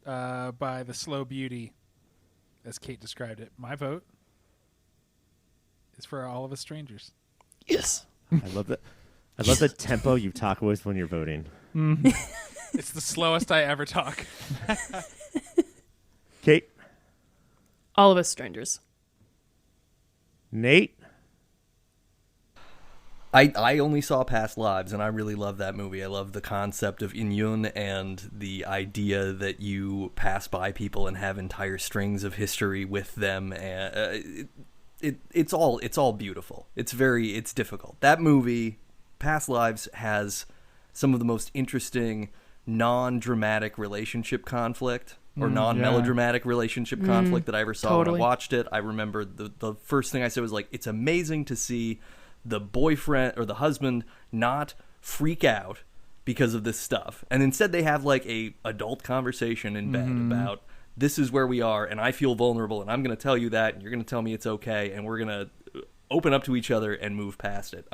by the slow beauty, as Kate described it. My vote is for All of Us Strangers. Yes. I love that. I love the tempo you talk with when you're voting. It's the slowest I ever talk. Kate? All of Us Strangers. Nate? I only saw Past Lives, and I really love that movie. I love the concept of Inyun and the idea that you pass by people and have entire strings of history with them. And it's all beautiful. It's difficult. That movie, Past Lives, has some of the most interesting non-dramatic relationship conflict or non-melodramatic relationship conflict that I ever saw when I watched it. I remember the first thing I said was like, it's amazing to see the boyfriend or the husband not freak out because of this stuff, and instead they have like a adult conversation in bed about this is where we are, and I feel vulnerable, and I'm going to tell you that, and you're going to tell me it's okay, and we're going to open up to each other and move past it.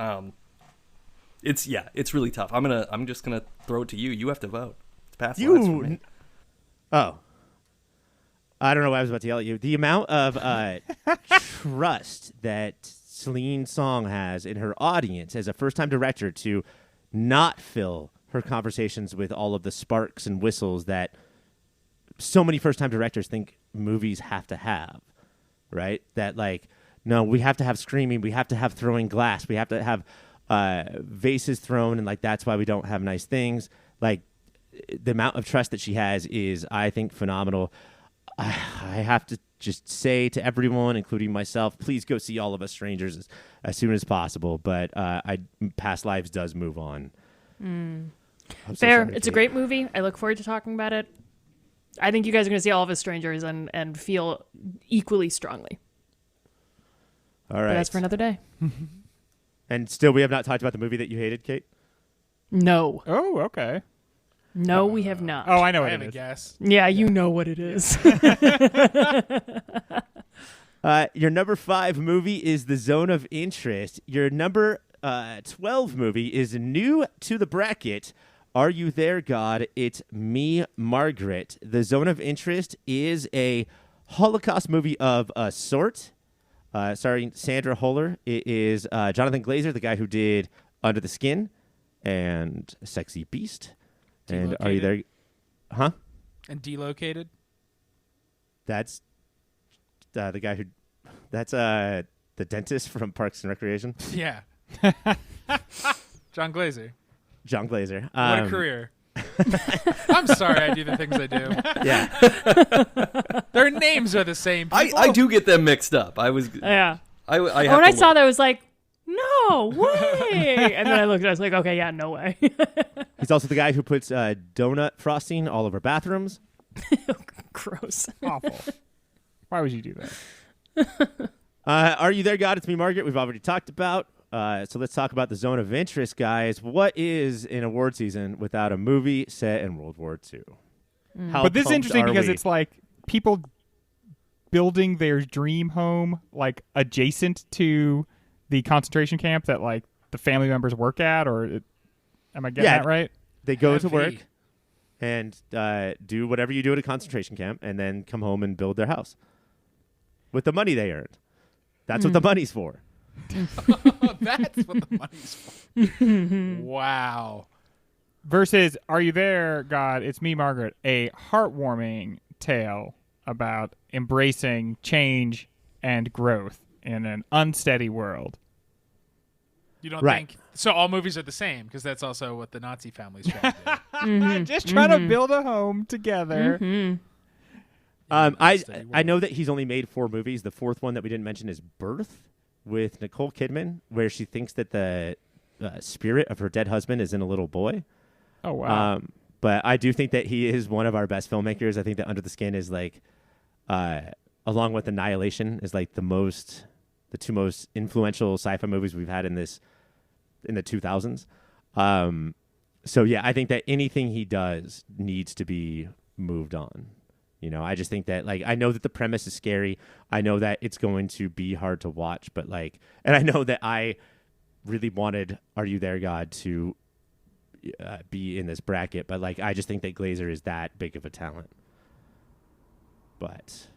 It's really tough. I'm just gonna throw it to you. You have to vote. It's past the lines for me. Oh, I don't know what I was about to yell at you. The amount of trust that Celine Song has in her audience as a first-time director to not fill her conversations with all of the sparks and whistles that so many first-time directors think movies have to have, right? That like, no, we have to have screaming, we have to have throwing glass, we have to have vases thrown, and like that's why we don't have nice things. Like the amount of trust that she has is, I think, phenomenal. I have to just say to everyone, including myself, please go see All of Us Strangers as soon as possible. But Past Lives does move on. Fair. It's a great movie. I look forward to talking about it. I think you guys are going to see All of Us Strangers and feel equally strongly. All right. But that's for another day. And still, we have not talked about the movie that you hated, Kate? No. Oh, okay. No, we have not. Oh, I know I what have it a is. guess. Yeah, you know what it is. Your number 5 movie is The Zone of Interest. Your number 12 movie is new to the bracket. Are You There, God? It's Me, Margaret. The Zone of Interest is a Holocaust movie of a sort. Starring Sandra Huller. It is Jonathan Glazer, the guy who did Under the Skin and Sexy Beast. And Are You There? Huh? And Delocated? That's the guy who... That's the dentist from Parks and Recreation. Yeah. John Glazer. John Glazer. What a career. I'm sorry I do the things I do. Yeah. Their names are the same. I do get them mixed up. Yeah. When I saw that, I was like, no way. And then I looked and I was like, okay, yeah, no way. He's also the guy who puts donut frosting all over bathrooms. Gross. Awful. Why would you do that? Are You There, God? It's Me, Margaret. We've already talked about. So let's talk about The Zone of Interest, guys. What is an award season without a movie set in World War II? How But this is pumped interesting are because we? it's like people building their dream home like adjacent to the concentration camp that like the family members work at, am I getting that right? They go to Heavy. work and do whatever you do at a concentration camp and then come home and build their house with the money they earned. That's what the money's for. That's what the money's for. Wow. Versus Are You There, God? It's Me, Margaret. A heartwarming tale about embracing change and growth in an unsteady world. You don't Right. think so? All movies are the same because that's also what the Nazi families try to do. Just trying to build a home together. I know that he's only made 4 movies. The 4th one that we didn't mention is Birth with Nicole Kidman, where she thinks that the spirit of her dead husband is in a little boy. Oh, wow. But I do think that he is one of our best filmmakers. I think that Under the Skin is like, along with Annihilation, is like the 2 most influential sci-fi movies we've had in the 2000s. So yeah, I think that anything he does needs to be moved on. You know, I just think that, like, I know that the premise is scary. I know that it's going to be hard to watch, but like, and I know that I really wanted Are You There, God to be in this bracket, but like, I just think that Glazer is that big of a talent. But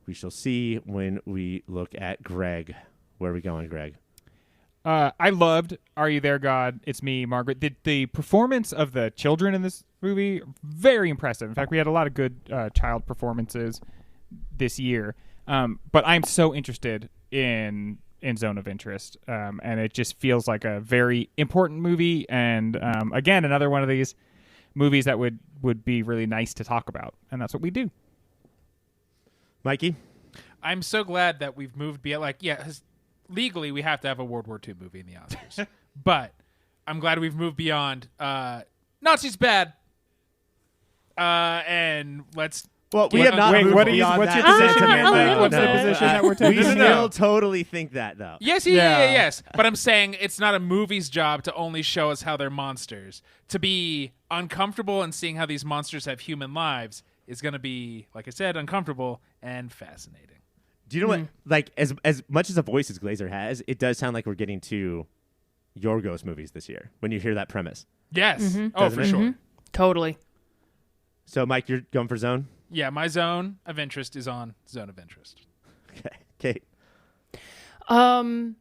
we shall see when we look at Greg. Where are we going, Greg? I loved Are You There, God? It's Me, Margaret. The performance of the children in this movie, very impressive. In fact, we had a lot of good child performances this year. But I'm so interested in Zone of Interest. And it just feels like a very important movie. And again, another one of these movies that would be really nice to talk about. And that's what we do. Mikey? I'm so glad that we've moved beyond, like, legally we have to have a World War II movie in the Oscars. But I'm glad we've moved beyond Nazis bad. And let's... Well, we have not moved beyond what's that your position? sentiment. What's the position that we're taking? We No. still totally think that, though. Yes. But I'm saying it's not a movie's job to only show us how they're monsters. To be uncomfortable and seeing how these monsters have human lives is going to be, like I said, uncomfortable and fascinating. Do you know what? Like as much as a voice as Glazer has, it does sound like we're getting to Yorgos movies this year when you hear that premise. Yes. Oh, Doesn't for it? sure. Totally. So, Mike, you're going for Zone? Yeah, my zone of interest is on Zone of Interest. Okay. Kate? I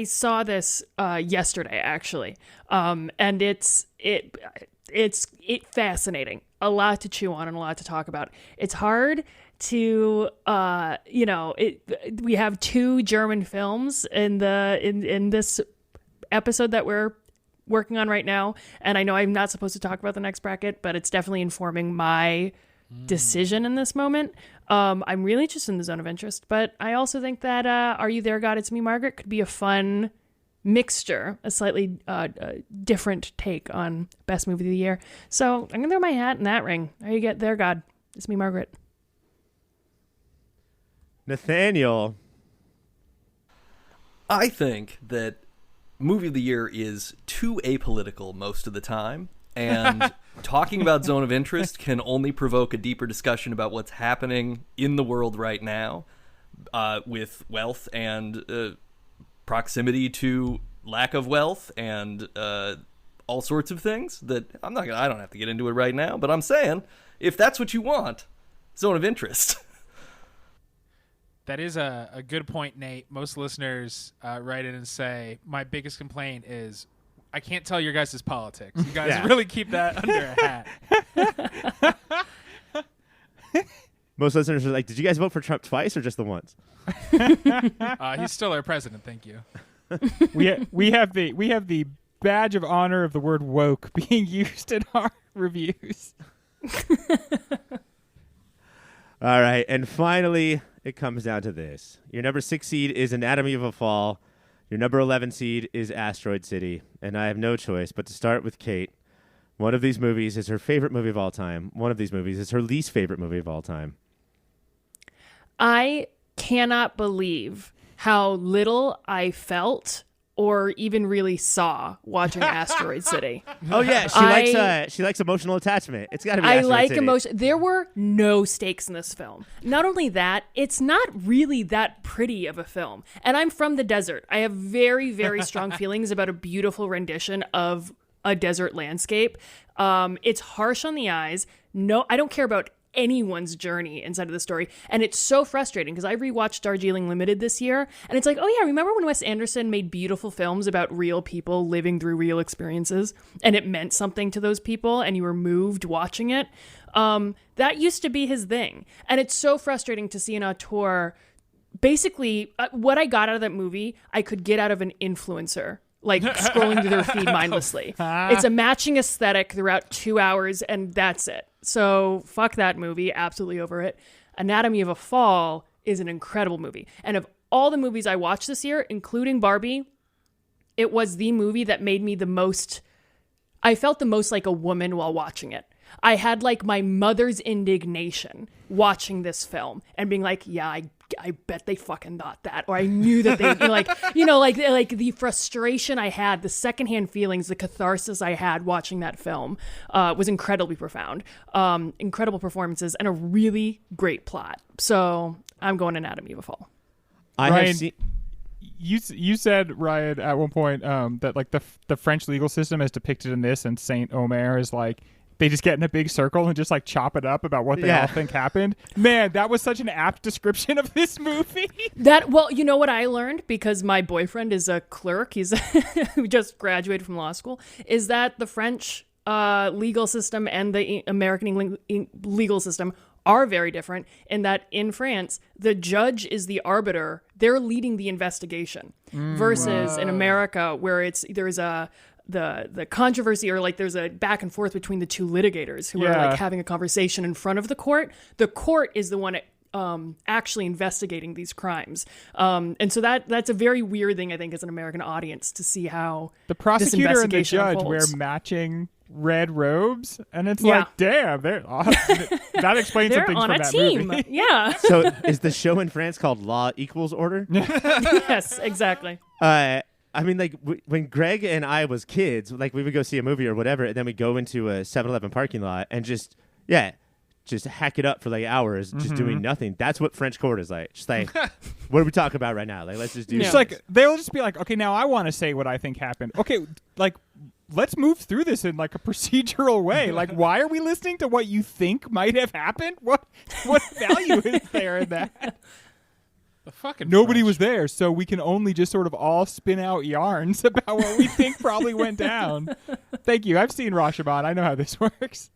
saw this yesterday actually, and it's fascinating. A lot to chew on and a lot to talk about. It's hard to we have 2 German films in this episode that we're working on right now, and I know I'm not supposed to talk about the next bracket, but it's definitely informing my decision in this moment. I'm really just in the Zone of Interest, but I also think that Are You There, God? It's Me, Margaret could be a fun mixture, a slightly different take on Best Movie of the Year. So I'm gonna throw my hat in that ring. Are You There, God? It's Me, Margaret. Nathaniel? I think that Movie of the Year is too apolitical most of the time, and talking about Zone of Interest can only provoke a deeper discussion about what's happening in the world right now with wealth and proximity to lack of wealth and all sorts of things that I don't have to get into it right now, but I'm saying if that's what you want, Zone of Interest. That is a good point, Nate. Most listeners write in and say, my biggest complaint is I can't tell your guys' politics. You guys really keep that under a hat. Most listeners are like, did you guys vote for Trump twice or just the once? He's still our president. Thank you. we have the badge of honor of the word woke being used in our reviews. All right, and finally, it comes down to this. Your number 6 seed is Anatomy of a Fall. Your number 11 seed is Asteroid City. And I have no choice but to start with Kate. One of these movies is her favorite movie of all time. One of these movies is her least favorite movie of all time. I cannot believe how little I felt or even really saw watching Asteroid City. Oh yeah, she likes emotional attachment. It's got to be. I Asteroid like City. emotion. There were no stakes in this film. Not only that, it's not really that pretty of a film. And I'm from the desert. I have very, very strong feelings about a beautiful rendition of a desert landscape. It's harsh on the eyes. No, I don't care about anyone's journey inside of the story, and it's so frustrating because I rewatched Darjeeling Limited this year, and it's like, oh yeah, remember when Wes Anderson made beautiful films about real people living through real experiences, and it meant something to those people, and you were moved watching it? That used to be his thing, and it's so frustrating to see an auteur. Basically, what I got out of that movie, I could get out of an influencer. Like scrolling through their feed mindlessly. It's a matching aesthetic throughout 2 hours, and that's it. So fuck that movie. Absolutely over it. Anatomy of a Fall is an incredible movie. And of all the movies I watched this year, including Barbie, it was the movie that made me I felt the most like a woman while watching it. I had like my mother's indignation watching this film and being like, yeah, I bet they fucking thought that, or I knew that they, like the frustration I had, the secondhand feelings, the catharsis I had watching that film was incredibly profound. Incredible performances and a really great plot. So I'm going Anatomy of a Fall. You said, Ryan, at one point that like the French legal system as depicted in this and Saint Omer is like they just get in a big circle and just like chop it up about what they all think happened. Man, that was such an apt description of this movie. Well, you know what I learned, because my boyfriend is a clerk, he's who just graduated from law school, is that the French legal system and the American legal system are very different, in that in France, the judge is the arbiter. They're leading the investigation versus in America where there's the controversy, or like there's a back and forth between the two litigators who are like having a conversation in front of the court. The court is the one actually investigating these crimes. And so that's a very weird thing, I think, as an American audience to see how the prosecutor and the judge unfolds. wear matching red robes, and it's like, damn, that explains some things on from a that team. movie. Yeah. So is the show in France called Law Equals Order? Yes, exactly. I mean, like, when Greg and I was kids, like, we would go see a movie or whatever, and then we'd go into a 7-Eleven parking lot and just yeah, just hack it up for like hours, just doing nothing. That's what French Quarter is like. Just like, what are we talking about right now? Like, let's just do. It's like they'll just be like, okay, now I want to say what I think happened. Okay, like let's move through this in like a procedural way. Like, why are we listening to what you think might have happened? What value is there in that? The fucking Nobody French. was there, so we can only just sort of all spin out yarns about what we think probably went down. Thank you. I've seen Rashomon. I know how this works.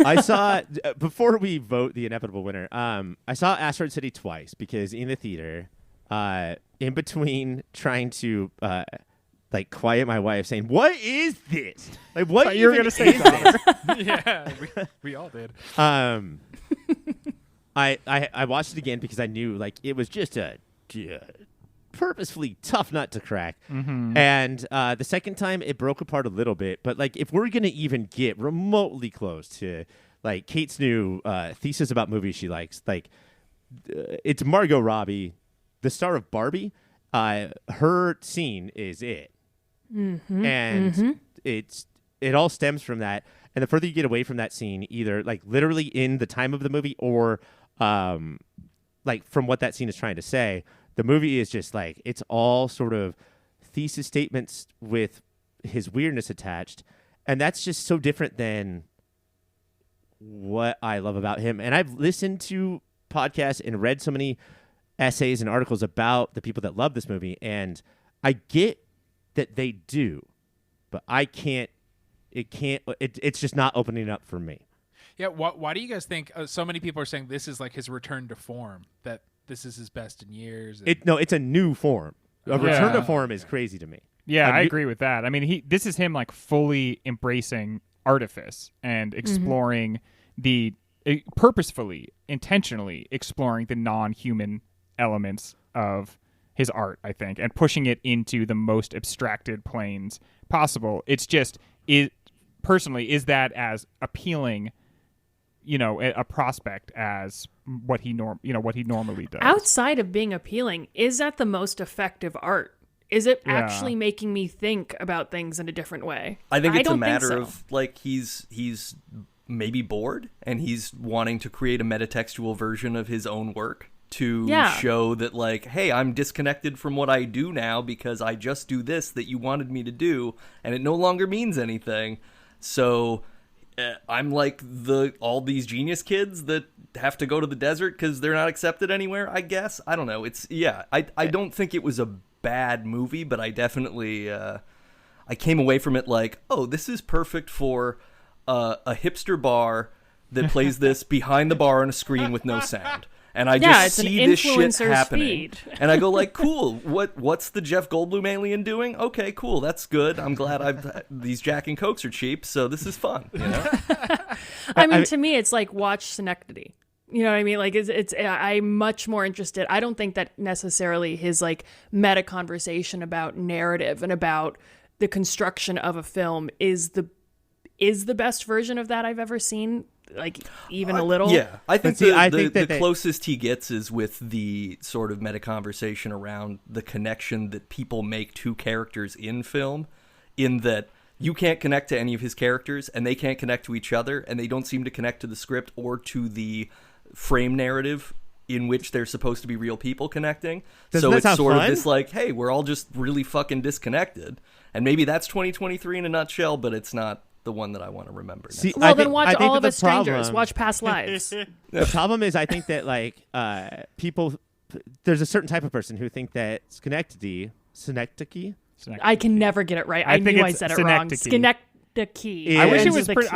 I saw before we vote the inevitable winner. I saw Asteroid City twice because in the theater, in between trying to like quiet my wife, saying, "What is this? Like, what You were even gonna say is this?" Yeah, we all did. I watched it again because I knew like it was just a purposefully tough nut to crack. And the second time it broke apart a little bit, but like if we're gonna even get remotely close to like Kate's new thesis about movies she likes, like it's Margot Robbie, the star of Barbie. Her scene is it, and it all stems from that. And the further you get away from that scene, either like literally in the time of the movie or like from what that scene is trying to say, the movie is just like, it's all sort of thesis statements with his weirdness attached. And that's just so different than what I love about him. And I've listened to podcasts and read so many essays and articles about the people that love this movie. And I get that they do, but it's just not opening up for me. Yeah, why do you guys think so many people are saying this is like his return to form, that this is his best in years? It's a new form. A return to form is crazy to me. Yeah, I agree with that. I mean, this is him like fully embracing artifice and exploring purposefully, intentionally exploring the non-human elements of his art, I think, and pushing it into the most abstracted planes possible. It's just, personally, is that as appealing, a prospect as what he normally does? Outside of being appealing, is that the most effective art? Is it actually making me think about things in a different way? I think it's a don't matter think so. of like he's maybe bored and he's wanting to create a metatextual version of his own work to show that like, hey, I'm disconnected from what I do now because I just do this that you wanted me to do and it no longer means anything. So I'm like all these genius kids that have to go to the desert because they're not accepted anywhere, I guess. I don't know. I don't think it was a bad movie, but I definitely I came away from it like, oh, this is perfect for a hipster bar that plays this behind the bar on a screen with no sound. And I just see this shit happening. And I go like, cool, what's the Jeff Goldblum alien doing? Okay, cool, that's good. I'm glad these Jack and Cokes are cheap, so this is fun. I mean, to me, it's like watch Synecdoche. You know what I mean? Like, I'm much more interested. I don't think that necessarily his like meta conversation about narrative and about the construction of a film is the best version of that I've ever seen. Like even a little. Yeah, I think the closest he gets is with the sort of meta conversation around the connection that people make to characters in film, in that you can't connect to any of his characters and they can't connect to each other and they don't seem to connect to the script or to the frame narrative in which they're supposed to be real people connecting. So it's sort of this like, hey, we're all just really fucking disconnected. And maybe that's 2023 in a nutshell, but it's not the one that I want to remember. See, then watch All of Us Strangers. Watch Past Lives. The problem is I think that like people, there's a certain type of person who think that Synecdoche. I can never get it right. I knew I said it wrong. Synecdoche. Yeah. I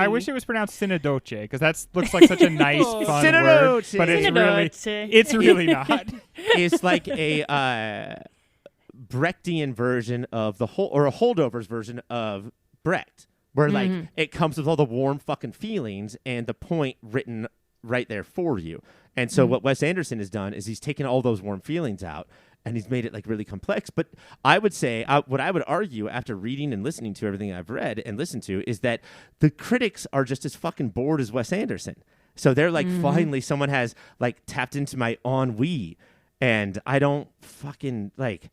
wish it was pronounced Synodoche because that looks like such a nice fun word, but it's really not. It's like a Brechtian version of the whole, or a holdovers version of Brecht, where like it comes with all the warm fucking feelings and the point written right there for you. And so what Wes Anderson has done is he's taken all those warm feelings out and he's made it like really complex. But I would say what I would argue after reading and listening to everything I've read and listened to is that the critics are just as fucking bored as Wes Anderson. So they're like, finally someone has like tapped into my ennui, and I don't fucking like.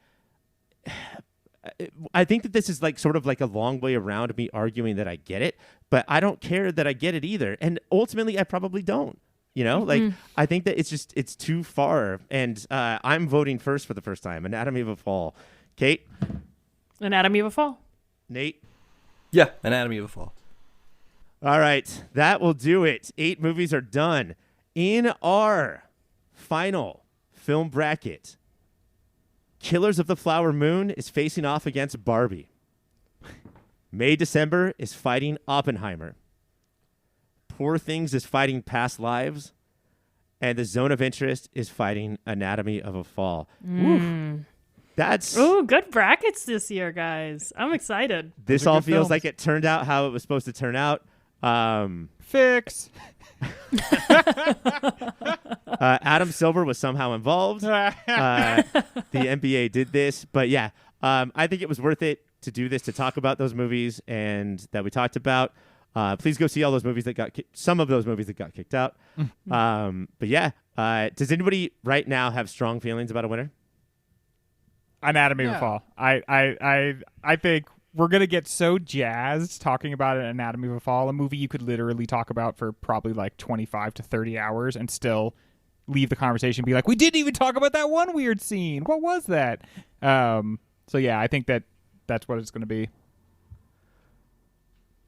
I think that this is like sort of like a long way around me arguing that I get it, but I don't care that I get it either. And ultimately, I probably don't. You know, like I think that it's too far. And I'm voting first for the first time. Anatomy of a Fall. Kate? Anatomy of a Fall. Nate? Yeah, Anatomy of a Fall. All right, that will do it. 8 movies are done. In our final film bracket, Killers of the Flower Moon is facing off against Barbie. May December is fighting Oppenheimer. Poor Things is fighting Past Lives. And The Zone of Interest is fighting Anatomy of a Fall. That's... Ooh, good brackets this year, guys. I'm excited. This all good feels films. like it turned out how it was supposed to turn out. Fix. Adam Silver was somehow involved. The NBA did this. But yeah, I think it was worth it to do this, to talk about those movies and that we talked about. Please go see all those movies that got some of those movies that got kicked out. But yeah, does anybody right now have strong feelings about a winner? Anatomy of a Fall. I think we're gonna get so jazzed talking about an Anatomy of a Fall, a movie you could literally talk about for probably like 25 to 30 hours and still leave the conversation and be like, we didn't even talk about that one weird scene. What was that? So yeah, I think that's what it's gonna be.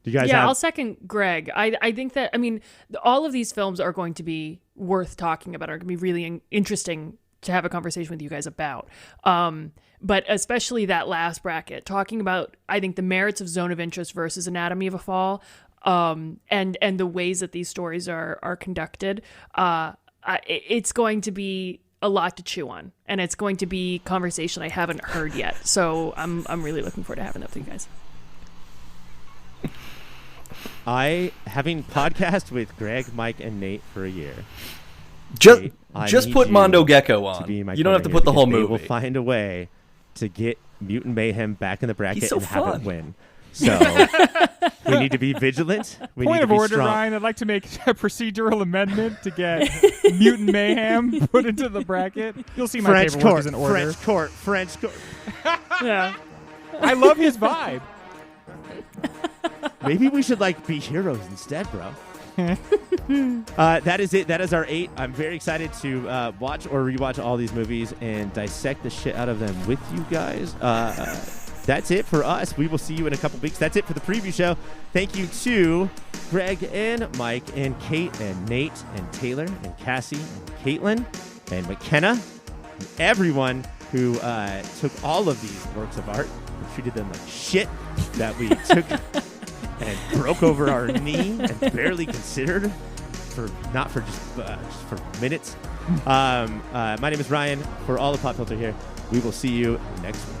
Do you guys I'll second Greg. I think that, I mean, all of these films are going to be worth talking about, are going to be really interesting to have a conversation with you guys about. But especially that last bracket, talking about, I think, the merits of Zone of Interest versus Anatomy of a Fall, and the ways that these stories are conducted. It's going to be a lot to chew on, and it's going to be conversation I haven't heard yet. So I'm really looking forward to having that with you guys. Having podcast with Greg, Mike, and Nate for a year. Just put Mondo Gecko on. You don't have to put the whole movie. We'll find a way to get Mutant Mayhem back in the bracket so and have fun. it win. So we need to be vigilant. We Point need of to be order, strong. Ryan. I'd like to make a procedural amendment to get Mutant Mayhem put into the bracket. You'll see my French paperwork court, is in order. French court. Yeah. I love his vibe. Maybe we should be heroes instead, bro. That is it. That is our 8. I'm very excited to watch or rewatch all these movies and dissect the shit out of them with you guys. That's it for us. We will see you in a couple weeks. That's it for the preview show. Thank you to Greg and Mike and Kate and Nate and Taylor and Cassie and Caitlin and McKenna and everyone who took all of these works of art and treated them like shit that we took and broke over our knee and barely considered just for minutes. My name is Ryan. For all the Pop Filter here, we will see you next week.